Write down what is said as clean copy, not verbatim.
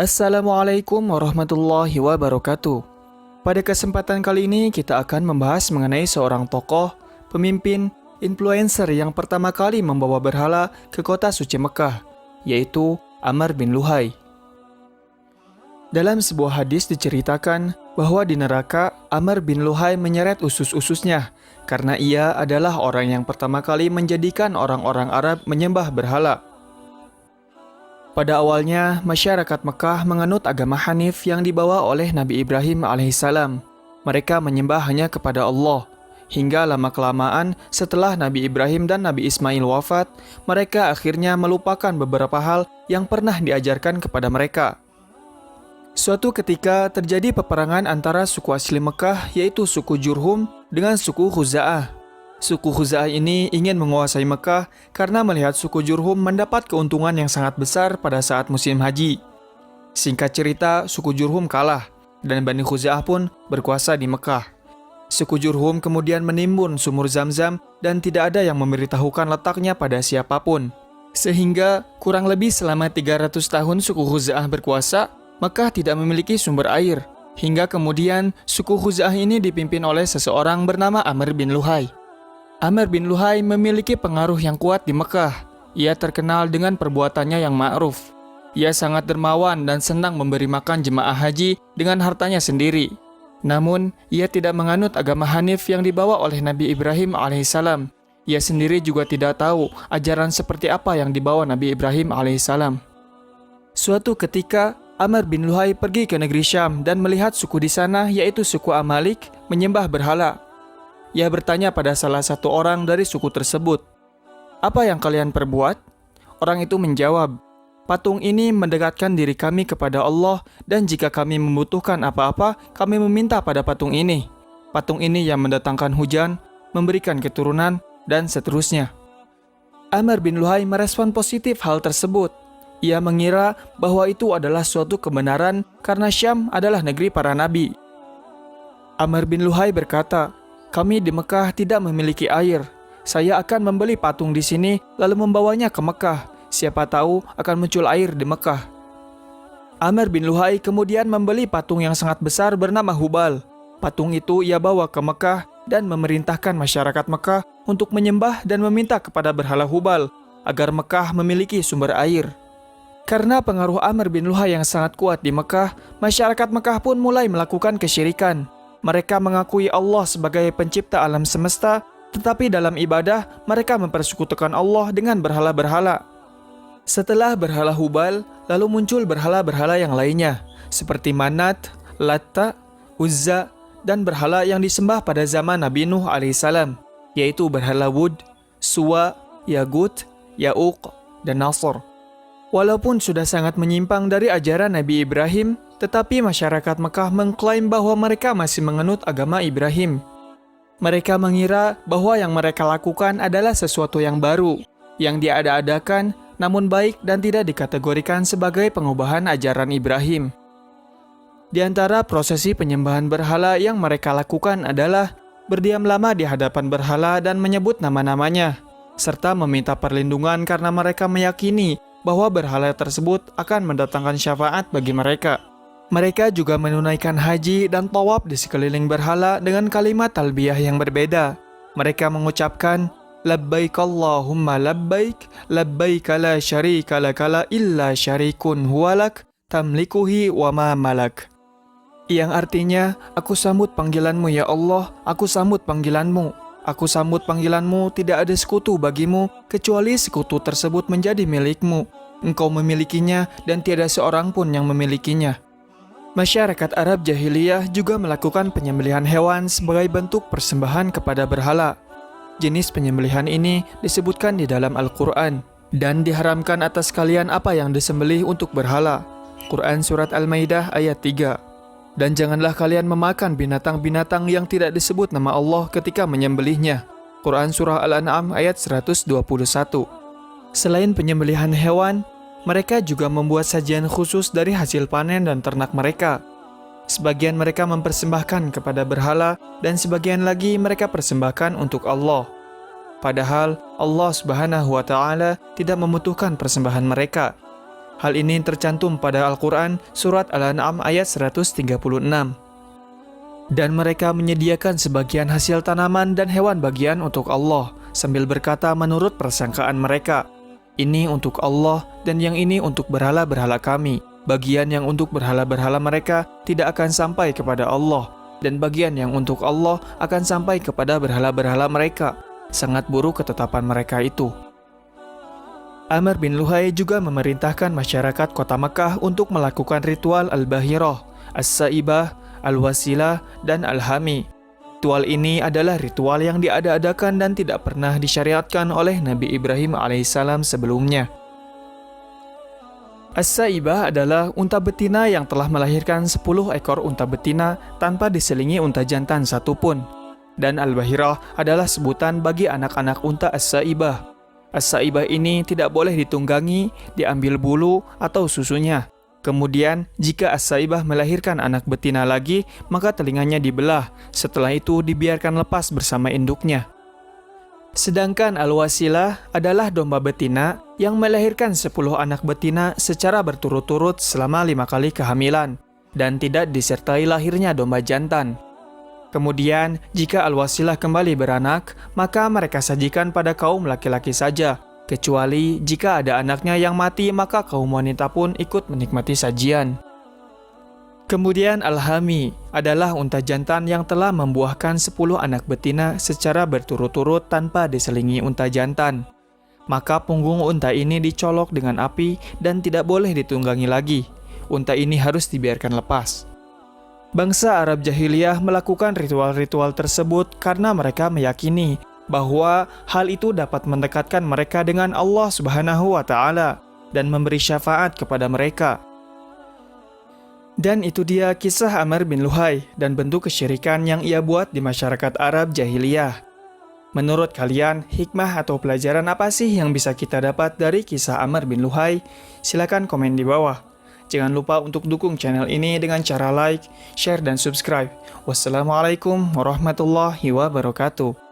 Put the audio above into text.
Assalamualaikum warahmatullahi wabarakatuh. Pada kesempatan kali ini kita akan membahas mengenai seorang tokoh, pemimpin, influencer yang pertama kali membawa berhala ke kota suci Mekah, yaitu Amr bin Luhai. Dalam sebuah hadis diceritakan bahwa di neraka Amr bin Luhai menyeret usus-ususnya karena ia adalah orang yang pertama kali menjadikan orang-orang Arab menyembah berhala. Pada awalnya, masyarakat Mekah menganut agama Hanif yang dibawa oleh Nabi Ibrahim alaihissalam. Mereka menyembah hanya kepada Allah. Hingga lama-kelamaan setelah Nabi Ibrahim dan Nabi Ismail wafat, mereka akhirnya melupakan beberapa hal yang pernah diajarkan kepada mereka. Suatu ketika terjadi peperangan antara suku asli Mekah yaitu suku Jurhum dengan suku Khuza'ah. Suku Khuza'ah ini ingin menguasai Mekah karena melihat suku Jurhum mendapat keuntungan yang sangat besar pada saat musim haji. Singkat cerita, suku Jurhum kalah dan Bani Khuza'ah pun berkuasa di Mekah. Suku Jurhum kemudian menimbun sumur Zam-Zam dan tidak ada yang memberitahukan letaknya pada siapapun. Sehingga kurang lebih selama 300 tahun suku Khuza'ah berkuasa, Mekah tidak memiliki sumber air. Hingga kemudian suku Khuza'ah ini dipimpin oleh seseorang bernama Amr bin Luhai. Amr bin Luhai memiliki pengaruh yang kuat di Mekah. Ia terkenal dengan perbuatannya yang ma'ruf. Ia sangat dermawan dan senang memberi makan jemaah haji dengan hartanya sendiri. Namun, ia tidak menganut agama Hanif yang dibawa oleh Nabi Ibrahim alaihissalam. Ia sendiri juga tidak tahu ajaran seperti apa yang dibawa Nabi Ibrahim alaihissalam. Suatu ketika, Amr bin Luhai pergi ke negeri Syam dan melihat suku di sana yaitu suku Amalik menyembah berhala. Ia bertanya pada salah satu orang dari suku tersebut, "Apa yang kalian perbuat?" Orang itu menjawab, "Patung ini mendekatkan diri kami kepada Allah dan jika kami membutuhkan apa-apa, kami meminta pada patung ini. Patung ini yang mendatangkan hujan, memberikan keturunan, dan seterusnya." Amr bin Luhai merespon positif hal tersebut. Ia mengira bahwa itu adalah suatu kebenaran karena Syam adalah negeri para nabi. Amr bin Luhai berkata, "Kami di Mekah tidak memiliki air. Saya akan membeli patung di sini lalu membawanya ke Mekah. Siapa tahu akan muncul air di Mekah." Amr bin Luhai kemudian membeli patung yang sangat besar bernama Hubal. Patung itu ia bawa ke Mekah dan memerintahkan masyarakat Mekah untuk menyembah dan meminta kepada berhala Hubal agar Mekah memiliki sumber air. Karena pengaruh Amr bin Luhai yang sangat kuat di Mekah, masyarakat Mekah pun mulai melakukan kesyirikan. Mereka mengakui Allah sebagai pencipta alam semesta, tetapi dalam ibadah mereka mempersekutukan Allah dengan berhala-berhala. Setelah berhala Hubal, lalu muncul berhala-berhala yang lainnya, seperti Manat, Latta, Uzza, dan berhala yang disembah pada zaman Nabi Nuh alaihissalam, yaitu berhala Wud, Suwa, Yagut, Ya'uq, dan Nasr. Walaupun sudah sangat menyimpang dari ajaran Nabi Ibrahim, tetapi masyarakat Mekah mengklaim bahwa mereka masih menganut agama Ibrahim. Mereka mengira bahwa yang mereka lakukan adalah sesuatu yang baru, yang diada-adakan, namun baik dan tidak dikategorikan sebagai pengubahan ajaran Ibrahim. Di antara prosesi penyembahan berhala yang mereka lakukan adalah berdiam lama di hadapan berhala dan menyebut nama-namanya, serta meminta perlindungan karena mereka meyakini bahwa berhala tersebut akan mendatangkan syafaat bagi mereka. Mereka juga menunaikan haji dan tawaf di sekeliling berhala dengan kalimat talbiyah yang berbeda. Mereka mengucapkan, "Labbaik Allahumma labbaik, labbaik la syarika laka illa syarikun huwalak, tamlikuhi wa ma malak." Yang artinya, "Aku sambut panggilanmu ya Allah, aku sambut panggilanmu. Aku sambut panggilanmu, tidak ada sekutu bagimu, kecuali sekutu tersebut menjadi milikmu. Engkau memilikinya dan tiada seorang pun yang memilikinya." Masyarakat Arab jahiliyah juga melakukan penyembelihan hewan sebagai bentuk persembahan kepada berhala. Jenis penyembelihan ini disebutkan di dalam Al-Quran, dan diharamkan atas kalian apa yang disembelih untuk berhala. Quran Surat Al-Maidah ayat 3. Dan janganlah kalian memakan binatang-binatang yang tidak disebut nama Allah ketika menyembelihnya. Quran Surah Al-An'am ayat 121. Selain penyembelihan hewan, mereka juga membuat sajian khusus dari hasil panen dan ternak mereka. Sebagian mereka mempersembahkan kepada berhala dan sebagian lagi mereka persembahkan untuk Allah. Padahal Allah Subhanahu wa Ta'ala tidak membutuhkan persembahan mereka. Hal ini tercantum pada Al-Quran Surat Al-An'am ayat 136. Dan mereka menyediakan sebagian hasil tanaman dan hewan bagian untuk Allah, sambil berkata menurut persangkaan mereka, "Ini untuk Allah dan yang ini untuk berhala-berhala kami." Bagian yang untuk berhala-berhala mereka tidak akan sampai kepada Allah, dan bagian yang untuk Allah akan sampai kepada berhala-berhala mereka. Sangat buruk ketetapan mereka itu. Amr bin Luhai juga memerintahkan masyarakat kota Mekah untuk melakukan ritual Al-Bahirah, As-Saibah, Al-Wasilah, dan Al-Hami. Ritual ini adalah ritual yang diada-adakan dan tidak pernah disyariatkan oleh Nabi Ibrahim alaihissalam sebelumnya. As-Saibah adalah unta betina yang telah melahirkan 10 ekor unta betina tanpa diselingi unta jantan satupun. Dan Al-Bahirah adalah sebutan bagi anak-anak unta As-Saibah. As-Saibah ini tidak boleh ditunggangi, diambil bulu atau susunya. Kemudian, jika As-Saibah melahirkan anak betina lagi, maka telinganya dibelah. Setelah itu dibiarkan lepas bersama induknya. Sedangkan Al-Wasilah adalah domba betina yang melahirkan 10 anak betina secara berturut-turut selama 5 kali kehamilan, dan tidak disertai lahirnya domba jantan. Kemudian, jika Al-Wasilah kembali beranak, maka mereka sajikan pada kaum laki-laki saja. Kecuali jika ada anaknya yang mati, maka kaum wanita pun ikut menikmati sajian. Kemudian Al-Hami adalah unta jantan yang telah membuahkan 10 anak betina secara berturut-turut tanpa diselingi unta jantan. Maka punggung unta ini dicolok dengan api dan tidak boleh ditunggangi lagi. Unta ini harus dibiarkan lepas. Bangsa Arab Jahiliyah melakukan ritual-ritual tersebut karena mereka meyakini bahwa hal itu dapat mendekatkan mereka dengan Allah Subhanahu wa Ta'ala dan memberi syafaat kepada mereka. Dan itu dia kisah Amr bin Luhai dan bentuk kesyirikan yang ia buat di masyarakat Arab Jahiliyah. Menurut kalian, hikmah atau pelajaran apa sih yang bisa kita dapat dari kisah Amr bin Luhai? Silakan komen di bawah. Jangan lupa untuk dukung channel ini dengan cara like, share, dan subscribe. Wassalamualaikum warahmatullahi wabarakatuh.